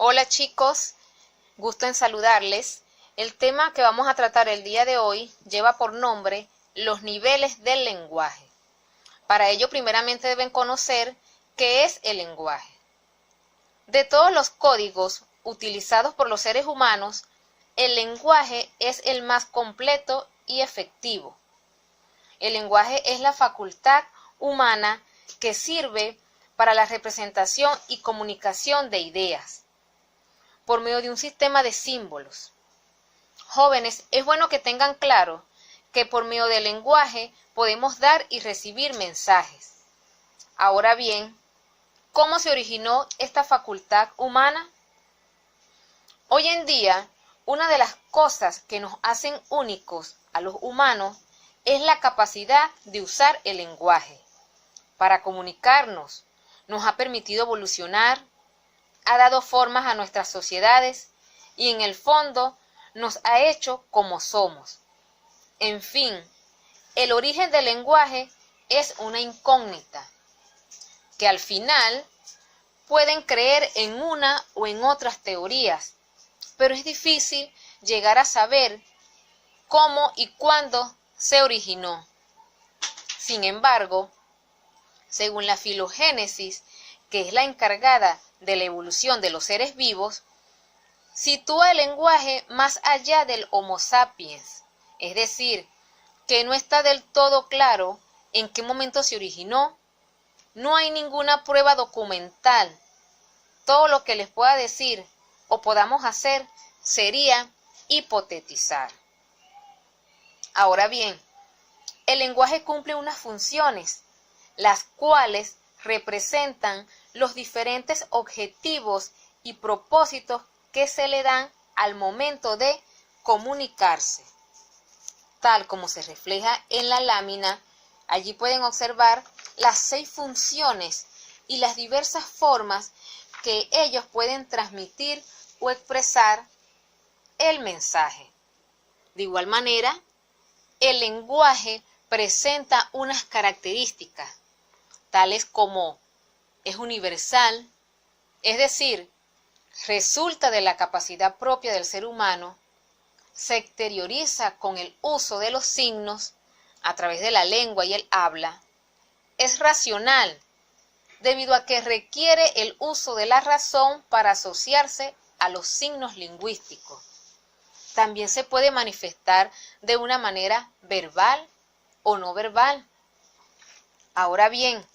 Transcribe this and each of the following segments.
Hola chicos, gusto en saludarles. El tema que vamos a tratar el día de hoy lleva por nombre los niveles del lenguaje. Para ello primeramente deben conocer qué es el lenguaje. De todos los códigos utilizados por los seres humanos, el lenguaje es el más completo y efectivo. El lenguaje es la facultad humana que sirve para la representación y comunicación de ideas por medio de un sistema de símbolos. Jóvenes, es bueno que tengan claro que por medio del lenguaje podemos dar y recibir mensajes. Ahora bien, ¿cómo se originó esta facultad humana? Hoy en día, una de las cosas que nos hacen únicos a los humanos es la capacidad de usar el lenguaje para comunicarnos. Nos ha permitido evolucionar, ha dado formas a nuestras sociedades y en el fondo nos ha hecho como somos. En fin, el origen del lenguaje es una incógnita que al final pueden creer en una o en otras teorías, pero es difícil llegar a saber cómo y cuándo se originó. Sin embargo, según la filogénesis, que es la encargada de la evolución de los seres vivos, sitúa el lenguaje más allá del Homo sapiens, es decir, que no está del todo claro en qué momento se originó. No hay ninguna prueba documental. Todo lo que les pueda decir o podamos hacer sería hipotetizar. Ahora bien, el lenguaje cumple unas funciones, las cuales representan los diferentes objetivos y propósitos que se le dan al momento de comunicarse. Tal como se refleja en la lámina, allí pueden observar las 6 funciones y las diversas formas que ellos pueden transmitir o expresar el mensaje. De igual manera, el lenguaje presenta unas características, tales como es universal, es decir, resulta de la capacidad propia del ser humano, se exterioriza con el uso de los signos a través de la lengua y el habla, es racional, debido a que requiere el uso de la razón para asociarse a los signos lingüísticos. También se puede manifestar de una manera verbal o no verbal. Ahora bien,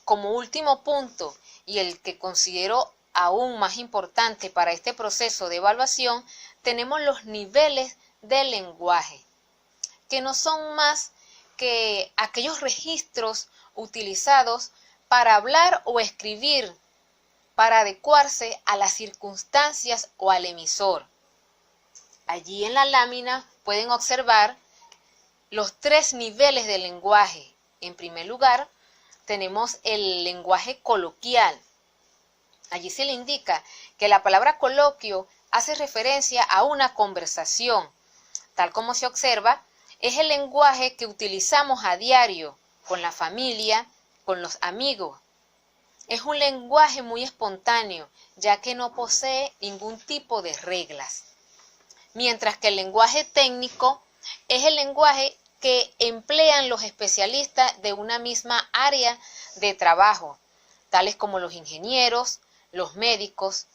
como último punto y el que considero aún más importante para este proceso de evaluación, tenemos los niveles del lenguaje, que no son más que aquellos registros utilizados para hablar o escribir, para adecuarse a las circunstancias o al emisor. Allí en la lámina pueden observar los 3 niveles del lenguaje. En primer lugar, tenemos el lenguaje coloquial. Allí se le indica que la palabra coloquio hace referencia a una conversación. Tal como se observa, es el lenguaje que utilizamos a diario con la familia, con los amigos. Es un lenguaje muy espontáneo, ya que no posee ningún tipo de reglas. Mientras que el lenguaje técnico es el lenguaje que emplean los especialistas de una misma área de trabajo, tales como los ingenieros, los médicos.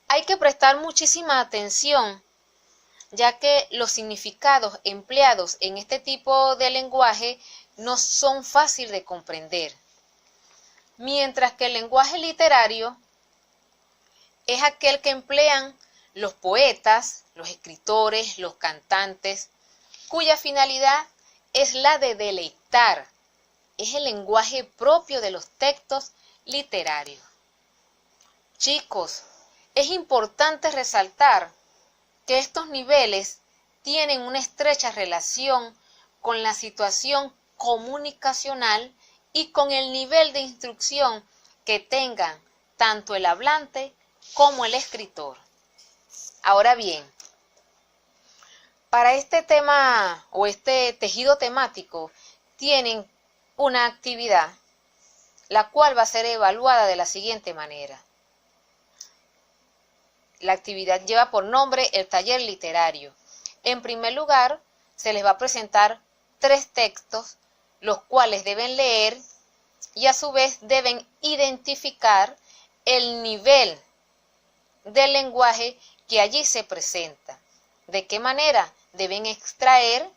Hay que prestar muchísima atención, ya que los significados empleados en este tipo de lenguaje no son fáciles de comprender. Mientras que el lenguaje literario es aquel que emplean los poetas, los escritores, los cantantes, cuya finalidad es la de deleitar. Es el lenguaje propio de los textos literarios. Chicos, es importante resaltar que estos niveles tienen una estrecha relación con la situación comunicacional y con el nivel de instrucción que tengan tanto el hablante como el escritor. Ahora bien, para este tema o este tejido temático tienen una actividad, la cual va a ser evaluada de la siguiente manera. La actividad lleva por nombre el taller literario. En primer lugar, se les va a presentar 3 textos, los cuales deben leer y a su vez deben identificar el nivel del lenguaje que allí se presenta. ¿De qué manera? Deben extraer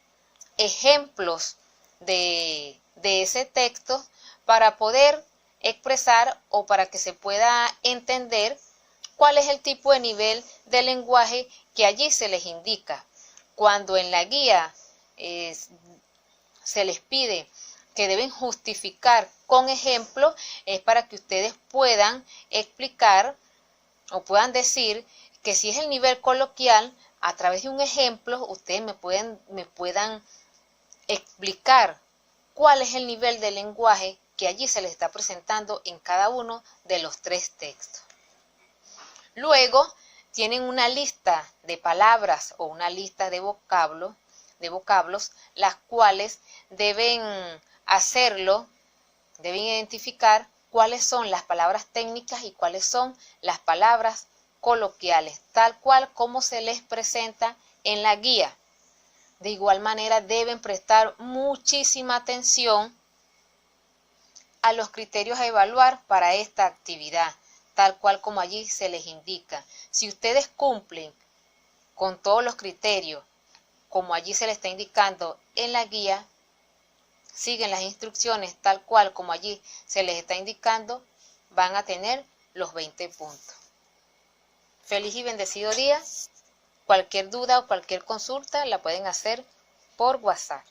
ejemplos de ese texto para poder expresar o para que se pueda entender cuál es el tipo de nivel de lenguaje que allí se les indica. Cuando en la guía se les pide que deben justificar con ejemplos, es para que ustedes puedan explicar o puedan decir que si es el nivel coloquial, a través de un ejemplo, ustedes me puedan explicar cuál es el nivel de lenguaje que allí se les está presentando en cada uno de los 3 textos. Luego tienen una lista de palabras o una lista de vocablos, las cuales deben hacerlo, deben identificar cuáles son las palabras técnicas y cuáles son las palabras coloquiales, tal cual como se les presenta en la guía. De igual manera deben prestar muchísima atención a los criterios a evaluar para esta actividad, tal cual como allí se les indica. Si ustedes cumplen con todos los criterios, como allí se les está indicando en la guía, siguen las instrucciones tal cual como allí se les está indicando, van a tener los 20 puntos. Feliz y bendecido día. Cualquier duda o cualquier consulta la pueden hacer por WhatsApp.